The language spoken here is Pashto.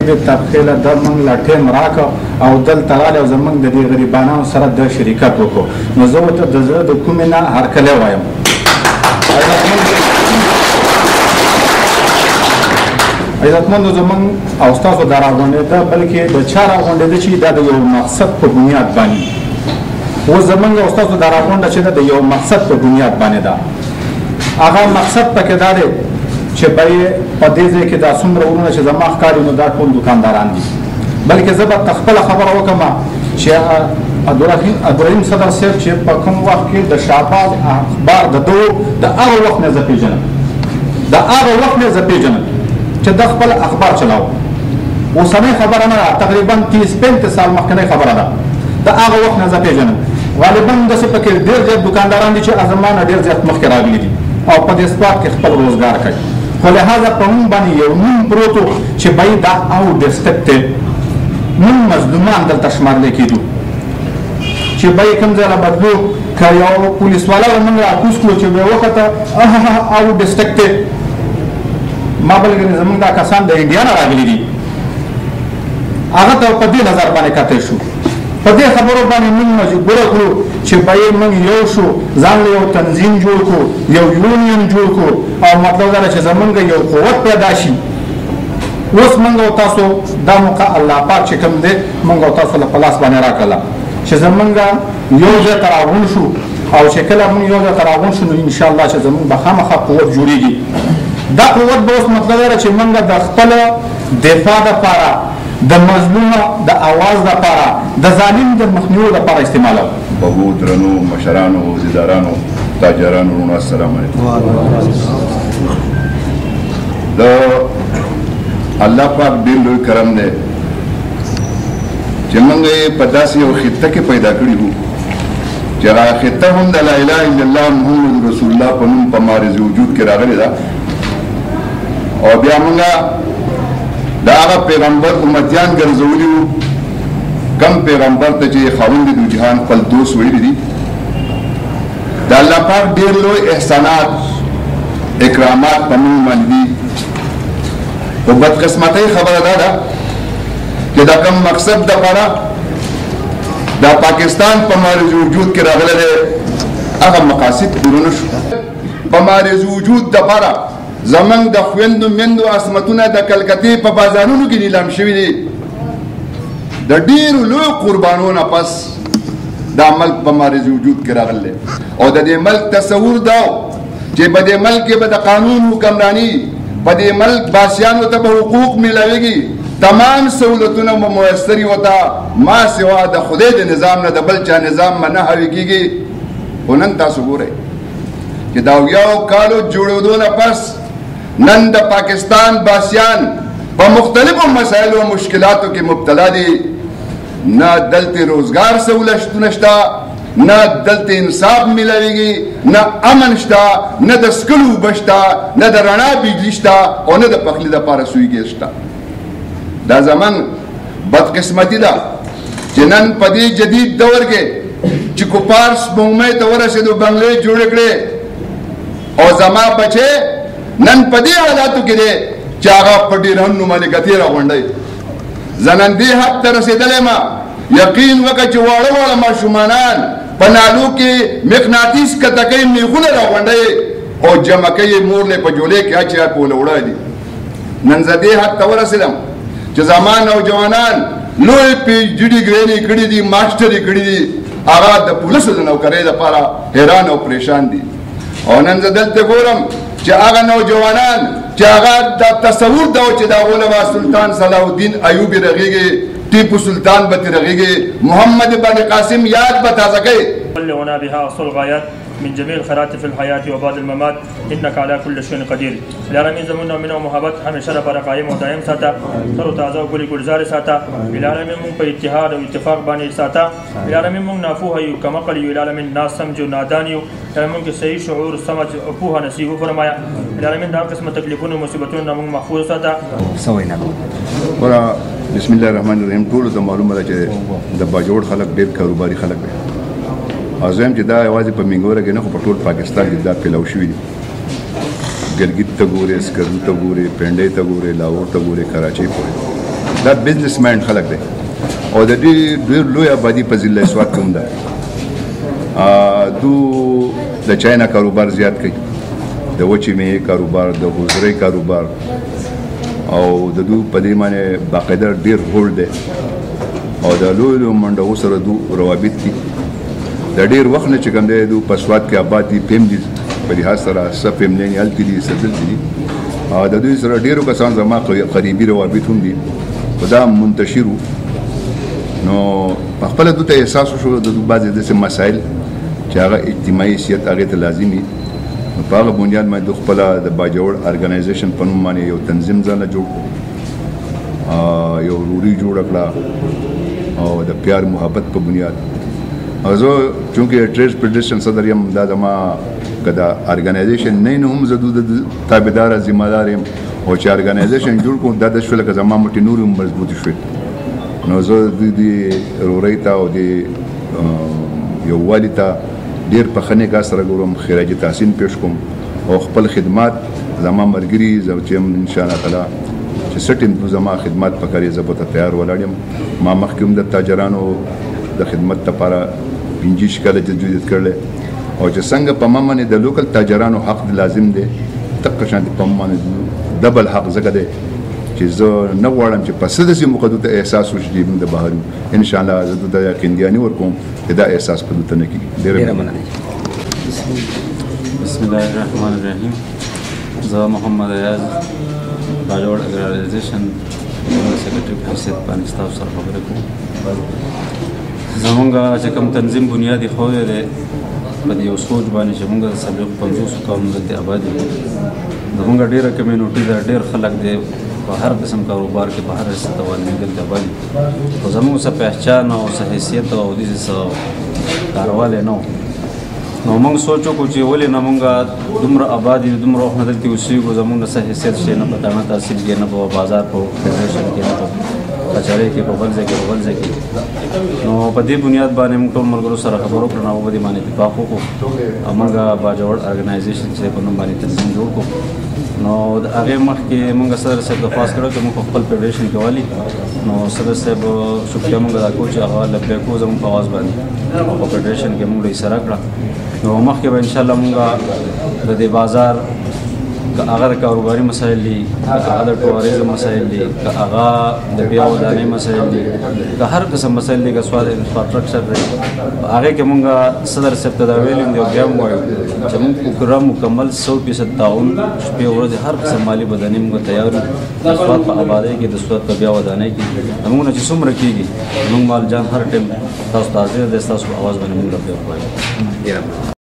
د تبخیله د موږ لا ټیم راکړه او دلته راغلی او زموږ د دې غریبانو سره د شریکت وکړو نو زه ورته د زړه د کومې نه هرکلی وایم. عزتمندو زموږ او ستاسو دا راغونډېده بلکې د چا راغونډېده چې دا د یو مقصد په بنیاد باندې اوس زموږ او ستاسو دا راغونډه چې د یو مقصد په بنیاد باندې ده. هغه مقصد پکې دا دی چې په دې ځای کې دا څومره ورونه چې زما ښکاري نو دا ټول دکانداران دي. بلکې زه به خپله خبره وکړم چې عبدالرحیم صدر صاحب چې په کوم وخت کې د شهباز اخبار د هغه وخت نه زه پېژنم چې د خپل اخبار چلاو. اوسنۍ خبره نه ده، تقریبا 30-35 سال مخکنۍ خبره ده. د هغه وخت نه زه پېژنم. غالبا داسې پکې ډېر زیات دکانداران دي چې زما نه ډېر زیات مخکې راغلي دي او په دې اسباب کې خپل روزګار کوي. خو لهذا په موږ باندې یو نوم پروت و چې باید دا او ډسټرکټ دی. موږ مظلومان دلته شمارلی کېدو چې باید کوم ځای را بدلو که یو پولیس والا به موږ راکوز کړو چې به یې وکته او ډسټرکټ دی. ما بلکې زموږ دا کسان د انډیا نه راغلي دي، هغه ته په دې نظر باندې کتل شو. په دې خبرو باندې موږ مجبوره کړو چې باید موږ یو شو، ځان له یو تنظیم جوړ کړو، یو یونین جوړ کړو او مطلب دا چې زموږ یو قوت پیدا شي. اوس موږ او تاسو دا موقع الله پاک چې کوم دی موږ او تاسو له په لاس باندې راکړله چې زموږ یو ځای ته راغون شو او چې کله موږ یو ځای ته راغون شو نو انشاءالله چې زموږ به خامخا قوت جوړېږي. دا قوت به اوس مطلب دا چې موږ د خپل دفاع دپاره، د مظلوم د اواز دپاره، د ظالم د مخنیوي دپاره استعمالوو. بغو درنو مشرانو وزیدارانو تاجرانو ورونو السلام علیکم. د الله پاک ډېر لوی کرم دی چې موږ یې په داسې یو خطه کې پیدا کړي وو چې هغه خطه هم د لا اله الا الله محمد رسول الله په نوم په معرض وجود کې راغلې ده او بیا موږ د هغه پیغمبر امتیان ګرځولي وو کم پیغمبر ته چې خاوند د جهان خپل دوست ویلي دي. د الله پاک ډېر لوی احسانات اکرامات په موږ باندې دي. خو بدقسمتۍ خبره دا ده چې دا کوم مقصد دپاره دا پاکستان په معرض وجود کې راغلی دی هغه مقاصد پوره نه شو. په معرض وجود دپاره زموږ د خویندو میندو عصمتونه د کلکتې په بازارونو کې نیلام شوي دي. د ډېرو لویو قربانو نه پس دا ملک په معرض وجود کې راغلی او د دې ملک تصور دا چې په دې ملک کې به د قانون حکمرانی، په دې ملک باسیانو ته به حقوق میلاویږي، تمام سہولتونه به میسري ورته ما سوا د خدای د نظام نه د بل چا نظام به نه حاوي کېږي. خو نن تاسو ګورئ چې د اویاو کالو جوړېدو نه پس نن د پاکستان باسیان په مختلفو مسایلو او مشکلاتو کې مبتلا دي. نه دلته روزګار سہولتونه شته، نه دلته انصاف میلاویږي، نه امن شته، نه د څښلو اوبه شته، نه د رڼا بجلي شته او نه د پخلي دپاره سوی ګیس شته. دا زموږ بدقسمتي ده چې نن په دې جدید دور کې چې کفار سپوږمۍ ته ورسېدو، بنګلې جوړې کړې او زما بچې نن په دې حالاتو کې دی چې هغه په ډیرهنو باندې ګتې راغونډوي. زه نن دې حد ته رسېدلی یم یقین وکړه چې واړه واړه ماشومانان په نالو کې مقناطیس کته کوي، میخونه راغونډوي او جمع کوي، مور لی په جولې کې اچوي په ولوړه دي. نن زه دې حد ته ورسېدم چې زما نوجوانان لوی PhD ډګرې کړي دي، ماسټرې کړي دي، هغه د پولیسو د نوکرۍ دپاره حیران او پریشان دي. او نن زه دلته ګورم چې هغه نوجوانان چې هغه د تصور دا و چې د هغو به سلطان صلاح الدین ایوبي رغېږي، ټیپو سلطان به ترې رغېږي، محمد بن قاسم یاد به تازه کوي. بلغنا بها اصل الغايات من جميع الخيرات في الحياه وبعد الممات انك على كل شيء قدير. العالمین زمونږ مینه او محبت همیشه لپاره قایم او دایم ساته، تر و تازه او ګلې ګلزارې ساته. العالمین مونږ په اتحاد او اتفاق باندې ساته. العالمین مونږ ناپوهه یو، کمعقل یو، العالمین ناسمج او نادان یو. العالمین کې صحیح شعور، سمج او پوهه نصیب وفرمایه. العالمین د هر قسمه تکلیفونو او مصیبتونو نه مونږ محفوظ ساته. بسم الله الرحمن الرحیم. ټولو ته معلومه ده چې د باجوړ خلک ډېر کاروباري خلک دي. ازم چې دا یوازې په منګوره کې نه خو په ټول پاکستان کې دا پیلاو شوي دي. ګلګت ته ګورې، سکردو ته ګورې، پنډۍ ته ګورې، لاهور ته ګورې، کراچۍ پورې دا بزنس مایند خلک دی او د دې ډېر لوی آبادي په ضلع سوات کې هم ده. دو د چاینا کاروبار زیات کوي، د وچې میوې کاروبار، د حضرۍ کاروبار، او د دو په دې باندې باقاعده ډېر هولډ دی او د لویو منډو سره دو روابط دي. د ډېر وخت نه چې کوم دی دو په سوات کې آباد دي، پیم دي په لحاظ سره څه فیملین هلته دي، څه دلته دي. د دوی سره ډېرو کسان زما قریبي روابط هم دي، خو دا منتشر وو. نو په خپله دوی ته احساس وشو د دوی بعضې داسې مسایل چې هغه اجتماعي حیثیت هغې ته لازم وي. نو په هغه بنیاد باندې دوی خپله د باجوړ ارګنایزیشن په نوم باندې یو تنظیم ځانله جوړ کړو، یو روړي جوړه کړه او د پیار محبت په بنیاد. او زه چونکې ټریډ فیډریشن صدر یم، دا زما که دا ارګنایزیشن نه نو هم زه د تابعداره ذمه دار یم، او چې ارګنایزیشن جوړ کړم دا د شوه لکه زما مټې نور هم مضبوطې شوې. نو زه د دې رورۍ ته او د یووالي ته ډېر په ښه نګاه سره ګورم، خراج تحسین پیش کوم او خپل خدمات زما ملګري زه چې یم انشاءالله تعالی چې څه ټیم زما خدمات پکاري زه به ته تیار ولاړ یم. ما مخکې هم د تاجرانو د خدمت لپاره 25 کاله جدوجہد کړلی او چې څنګه په ما باندې د لوکل تاجرانو حق لازم دی، دقه شانتې په ما باندې ډبل حق ځکه دی چې زه نه غواړم چې په څه داسې موقعو ته احساس وشي چې موږ د بهر یو. انشاءالله زه د یقیندیاني ورکوم چې دا احساس په دوی ته نه کېږي. ډېره مننه. بسم الله الرحمن الرحیم. زه محمد ایاز باجوړ اګرایزیشن سیکرټري په حیثیت باندې ستاسو سره خبرې کوم. زمونږ چې کوم تنظیم بنیادي ښودی دی په دې یو سوچ باندې چې موږ د 50 کالونو دلته آباد یو. زمونږ ډېره کمیونټي ده، ډېر خلک دی په هر قسم کاروبار کې په هر حصه باندې دلته آباد دي. خو زمونږ څه پہچان او څه حیثیت او داسې څه کاروالی نه و. نو موږ سوچ وکړو چې ولې نه موږ دومره آباد یو، دومره وخت نه دلته اوسېږو، زمونږ نه څه حیثیت شته، نه په دانه تحصیل کې، نه په بازار په فیډریشن کې، نه په کچهرۍ کې، په بل ځای کې، په بل ځای کې. نو په دې بنیاد باندې موږ ټول ملګرو سره خبرې وکړو، نو په دې باندې اتفاق وکړو او موږ باجوړ ارګنایزیشن چې په نوم باندې تنظیم جوړ کړو. نو د هغې مخکې موږ صدر صاحب درخواست کړی چې موږ په خپل فیډریشن کې والي. نو صدر صاحب شکریه موږ ادا کوو چې هغه لبیک وو زموږ په آواز باندې او په فیډریشن کې موږ اصرار کړه. نو مخکې به انشاءالله موږ د دې بازار که هغه د کاروباري مسایل دي، که هغه د ټوریزم مسایل دي، که هغه د بیا ودانۍ مسایل دي، که هر قسم مسایل دي، که سوال انفراستراکچر دی، هغې کې موږ صدر صاحب ته دا ویلي دي او بیا هم وایو چې موږ پوره مکمل 100% تعاون شپې ورځې هر قسم مالي بدنې موږ تیار یو د سوات په آبادۍ کې، د سوات په بیا ودانۍ کې. زموږ نه چې څومره کېږي زموږ مال جان هر ټایم تاسو ته حاضر دی، ستاسو په اواز باندې موږ رپیږو.